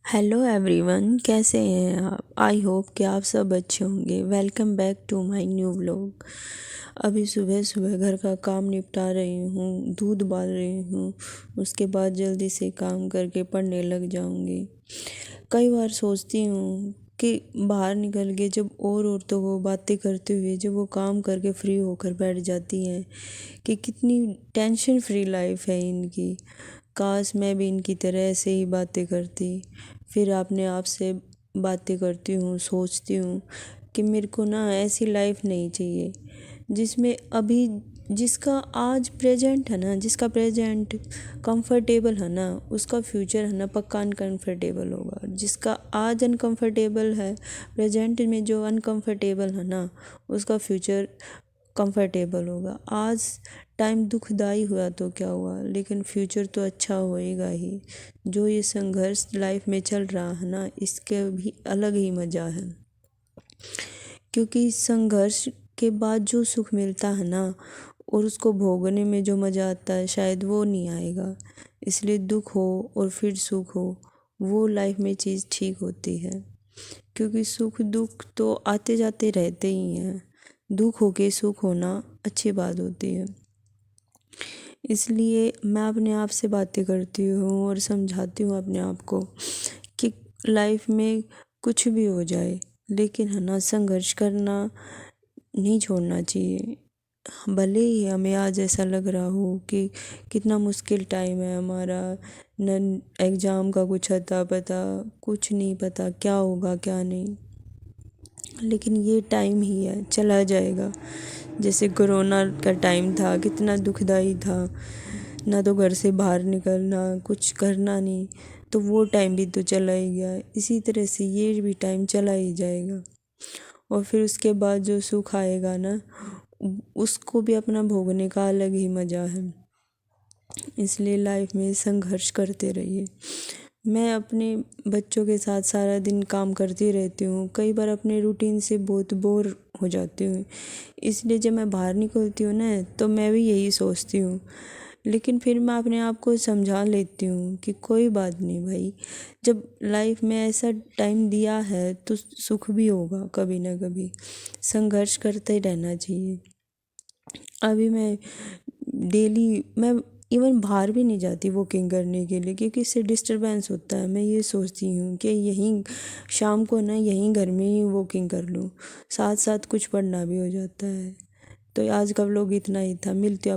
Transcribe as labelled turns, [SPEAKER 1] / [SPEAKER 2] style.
[SPEAKER 1] Hello everyone, कैसे हैं आप। आई होप कि आप सब अच्छे होंगे। Welcome back to my new vlog. अभी सुबह सुबह घर का काम निपटा रही हूँ, दूध उबाल रही हूँ। उसके बाद जल्दी से काम करके पढ़ने लग जाऊँगी। कई बार सोचती हूँ कि बाहर निकल के जब और औरतों को बातें करते हुए जब वो काम करके फ्री होकर बैठ जाती हैं कि कितनी टेंशन फ्री लाइफ है इनकी। काश मैं भी इनकी तरह ऐसे ही बातें करती। फिर अपने आप से बातें करती हूँ, सोचती हूँ कि मेरे को ना ऐसी लाइफ नहीं चाहिए जिसमें अभी जिसका आज प्रेजेंट है ना, जिसका प्रेजेंट कंफर्टेबल है ना, उसका फ्यूचर है ना पक्का अनकंफर्टेबल होगा। जिसका आज अनकंफर्टेबल है, प्रेजेंट में जो अनकंफर्टेबल है ना, उसका फ्यूचर कंफर्टेबल होगा। आज टाइम दुखदाई हुआ तो क्या हुआ, लेकिन फ्यूचर तो अच्छा होएगा ही। जो ये संघर्ष लाइफ में चल रहा है ना, इसके भी अलग ही मज़ा है, क्योंकि इस संघर्ष के बाद जो सुख मिलता है ना, और उसको भोगने में जो मज़ा आता है शायद वो नहीं आएगा। इसलिए दुख हो और फिर सुख हो, वो लाइफ में चीज़ ठीक होती है, क्योंकि सुख दुख तो आते जाते रहते ही हैं। दुख हो के सुख होना अच्छी बात होती है। इसलिए मैं अपने आप से बातें करती हूँ और समझाती हूँ अपने आप को कि लाइफ में कुछ भी हो जाए, लेकिन है ना संघर्ष करना नहीं छोड़ना चाहिए। भले ही हमें आज ऐसा लग रहा हो कि कितना मुश्किल टाइम है हमारा, न एग्ज़ाम का कुछ अता पता, कुछ नहीं पता क्या होगा क्या नहीं, लेकिन ये टाइम ही है, चला जाएगा। जैसे कोरोना का टाइम था, कितना दुखदाई था, ना तो घर से बाहर निकलना, कुछ करना नहीं, तो वो टाइम भी तो चला ही गया। इसी तरह से ये भी टाइम चला ही जाएगा, और फिर उसके बाद जो सुख आएगा ना, उसको भी अपना भोगने का अलग ही मज़ा है। इसलिए लाइफ में संघर्ष करते रहिए। मैं अपने बच्चों के साथ सारा दिन काम करती रहती हूँ, कई बार अपने रूटीन से बहुत बोर हो जाती हूँ। इसलिए जब मैं बाहर निकलती हूँ ना, तो मैं भी यही सोचती हूँ, लेकिन फिर मैं अपने आप को समझा लेती हूँ कि कोई बात नहीं भाई, जब लाइफ में ऐसा टाइम दिया है तो सुख भी होगा कभी ना कभी। संघर्ष करते ही रहना चाहिए। अभी मैं इवन बाहर भी नहीं जाती वॉकिंग करने के लिए, क्योंकि इससे डिस्टरबेंस होता है। मैं ये सोचती हूँ कि यहीं शाम को ना यहीं घर में ही वॉकिंग कर लूँ, साथ साथ कुछ पढ़ना भी हो जाता है। तो आज का व्लॉग इतना ही था। मिलती हूँ